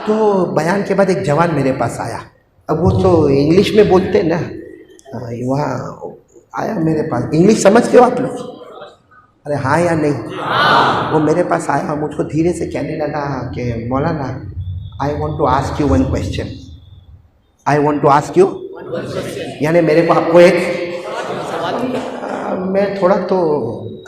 तो बयान के बाद एक जवान मेरे पास आया। अब वो तो इंग्लिश में बोलते ना, वहाँ आया मेरे पास। इंग्लिश समझते हो आप लोग? अरे हाँ या नहीं? वो मेरे पास आया, मुझको धीरे से कहने लगा कि मौलाना, I want to ask you one question. I want to ask you, यानी मेरे को आपको एक मैं थोड़ा तो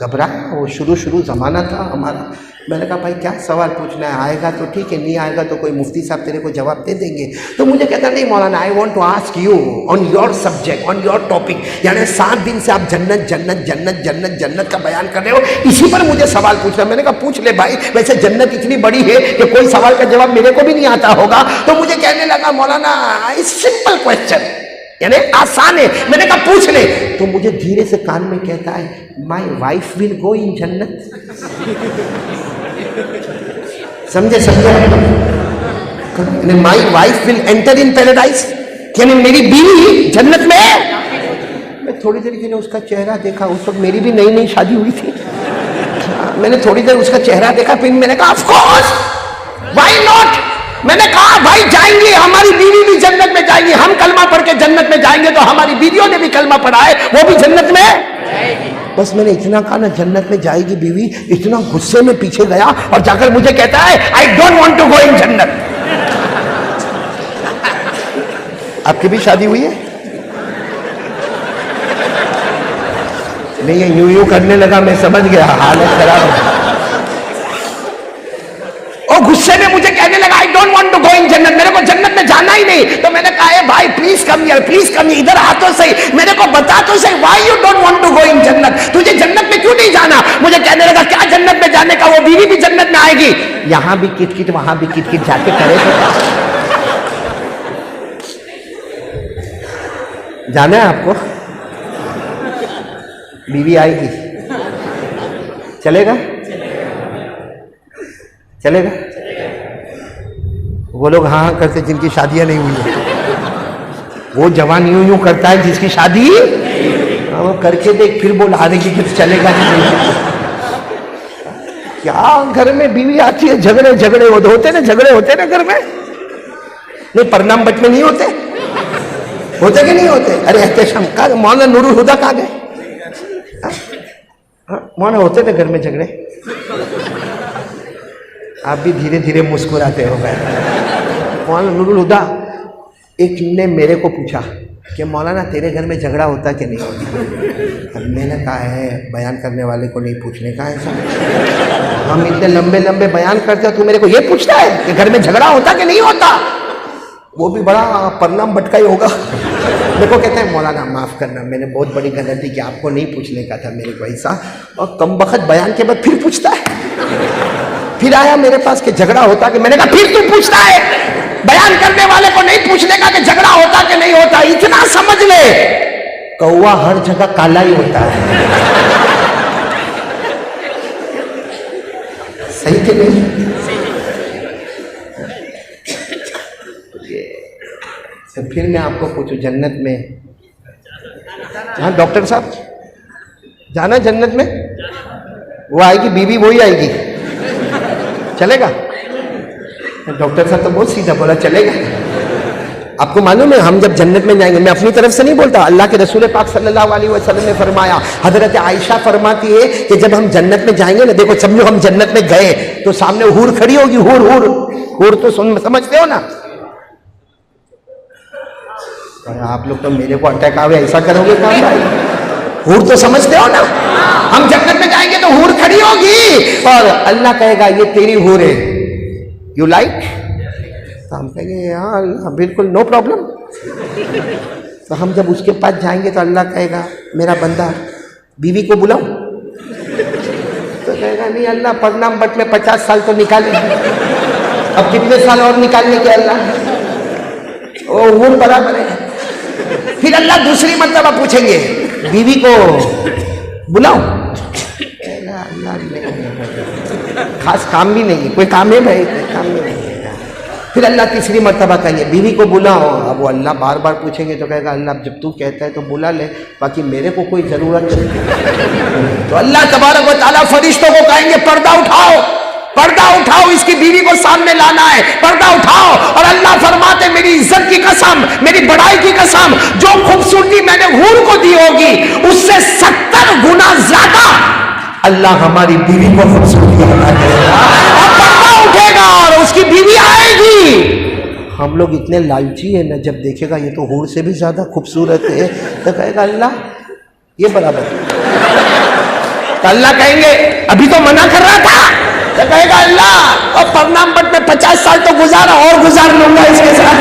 घबरा, वो शुरू ज़माना था हमारा। मैंने कहा भाई क्या सवाल पूछना है, आएगा तो ठीक है, नहीं आएगा तो कोई मुफ्ती साहब तेरे को जवाब दे देंगे। तो मुझे कहता नहीं मौलाना, I want to ask you on your subject, on your topic, यानी 7 दिन से आप जन्नत जन्नत जन्नत जन्नत जन्नत का बयान कर रहे हो, इसी पर मुझे सवाल पूछना। मैंने कहा पूछ ले भाई, वैसे जन्नत इतनी बड़ी है कि कोई सवाल का जवाब मेरे को भी नहीं आता होगा। तो मुझे कहने लगा मौलाना सिंपल क्वेश्चन, यानी आसान है। मैंने कहा पूछ ले। तो मुझे धीरे से कान में कहता है, my wife will go in जन्नत। समझे? My wife will enter in paradise, यानी मेरी बीवी जन्नत में है। मैं थोड़ी देर के लिए उसका चेहरा देखा, उस वक्त मेरी भी नई नई शादी हुई थी। मैंने थोड़ी देर उसका चेहरा देखा, फिर मैंने कहा ऑफ कोर्स, व्हाई नॉट। मैंने कहा भाई जाएंगे, हमारी बीवी भी जन्नत में जाएंगी, हम कलमा पढ़ के जन्नत में जाएंगे तो हमारी बीवियों ने भी कलमा पढ़ा है, वो भी जन्नत में जाएगी। बस मैंने इतना कहा ना, जन्नत में जाएगी बीवी, इतना गुस्से में पीछे गया और जाकर मुझे कहता है I don't want to go in जन्नत। आपकी भी शादी हुई है? नहीं, ये यूं करने लगा, मैं समझ गया हालत खराब है। और गुस्से में मुझे कहने लगा I don't want to go in जन्नत, मेरे को जन्नत में जाना ही नहीं। तो मैंने कहा भाई please come here, please come here, इधर आ तो सही, मेरे को बता तो सही, why you don't want to go in जन्नत, तुझे जन्नत में क्यों नहीं जाना? मुझे कहने लगा क्या जन्नत में जाने का, वो बीवी भी जन्नत में आएगी, यहां भी किटकिट वहां भी किटकिट, जाके करे तो जाना है आपको? बीवी आएगी, चलेगा? चलेगा? वो लोग हाँ हाँ करते जिनकी शादियां नहीं हुई है, वो जवान यूं यूं करता है जिसकी शादी वो करके देख, फिर बोल आ रही कि चलेगा नहीं। क्या घर में बीवी आती है, झगड़े होते ना, झगड़े होते ना घर में, नहीं परनाम बट में नहीं होते कि नहीं होते? अरे एहतशाम का मौलाना नूरुल हुदा कहाँ गए? मौलाना होते थे घर में झगड़े, आप भी धीरे धीरे मुस्कुराते हो गए। मौलाना नूरुल हुदा, एक ने मेरे को पूछा कि मौलाना तेरे घर में झगड़ा होता कि नहीं होता? मैंने कहा है बयान करने वाले को नहीं पूछने का ऐसा, हम इतने लंबे लंबे बयान करते हो, तू मेरे को ये पूछता है कि घर में झगड़ा होता कि नहीं होता? वो भी बड़ा परनाम भटका ही होगा। मेरे को कहता है मौलाना माफ़ करना, मैंने बहुत बड़ी गलती की, आपको नहीं पूछने का था मेरे को ऐसा। और कम बखत बयान के बाद फिर पूछता है, फिर आया मेरे पास कि झगड़ा होता कि, मैंने कहा फिर तू पूछता है, बयान करने वाले को नहीं पूछने का कि झगड़ा होता कि नहीं होता। इतना समझ ले, कौवा हर जगह काला ही होता है, सही कि नहीं? तो फिर मैं आपको पूछूं, जन्नत में, हाँ डॉक्टर साहब जाना जन्नत में, वो आएगी बीवी, वही आएगी, चलेगा? डॉक्टर साहब तो बहुत सीधा बोला, चलेगा। आपको मालूम है हम जब जन्नत में जाएंगे, मैं अपनी तरफ से नहीं बोलता, अल्लाह के रसूल पाक सल्लल्लाहु अलैहि वसल्लम ने फरमाया, हजरत आयशा फरमाती है कि जब हम जन्नत में जाएंगे ना, देखो समझो हम जन्नत में गए तो सामने हूर खड़ी होगी, हूर तो समझते हो ना? आप लोग तो मेरे को अटैक आवे ऐसा करोगे काम भाई? हूर तो समझते हो ना? हम जन्नत में जाएंगे तो हूर खड़ी होगी और अल्लाह कहेगा ये तेरी हूर है, यू लाइक? तो हम कहेंगे हाँ अल्लाह बिल्कुल नो प्रॉब्लम। तो हम जब उसके पास जाएंगे तो अल्लाह कहेगा मेरा बंदा बीवी को बुलाओ, तो कहेगा नहीं अल्लाह परनाम बट में 50 साल तो निकाले, अब कितने साल और निकालने के अल्लाह, ओ हूर बराबर है। फिर अल्लाह दूसरी मर्तबा पूछेंगे बीवी को बुलाओ, अल्लाह खास काम भी नहीं, कोई काम है भाई? काम भी नहीं है। फिर अल्लाह तीसरी मर्तबा कहेंगे बीवी को बुलाओ, अब वो अल्लाह बार बार पूछेंगे तो कहेगा अल्लाह जब तू कहता है तो बुला ले, बाकी मेरे को कोई जरूरत नहीं। तो अल्लाह तबारक व तआला फरिश्तों को कहेंगे पर्दा उठाओ, पर्दा उठाओ, इसकी बीवी को सामने लाना है, पर्दा उठाओ। होगी उससे 70 गुना ज्यादा अल्लाह हमारी बीवी को खूबसूरती अता करेगा और पर्दा उठेगा और उसकी बीवी आएगी। हम लोग इतने लालची है ना, जब देखेगा ये तो हूर से भी ज्यादा खूबसूरत है तो कहेगा अल्लाह ये बराबर। तो अल्लाह कहेंगे अभी तो मना कर रहा था, तो कहेगा अल्लाह और परनाम बट में 50 साल तो गुजारा और गुजार लूंगा इसके साथ।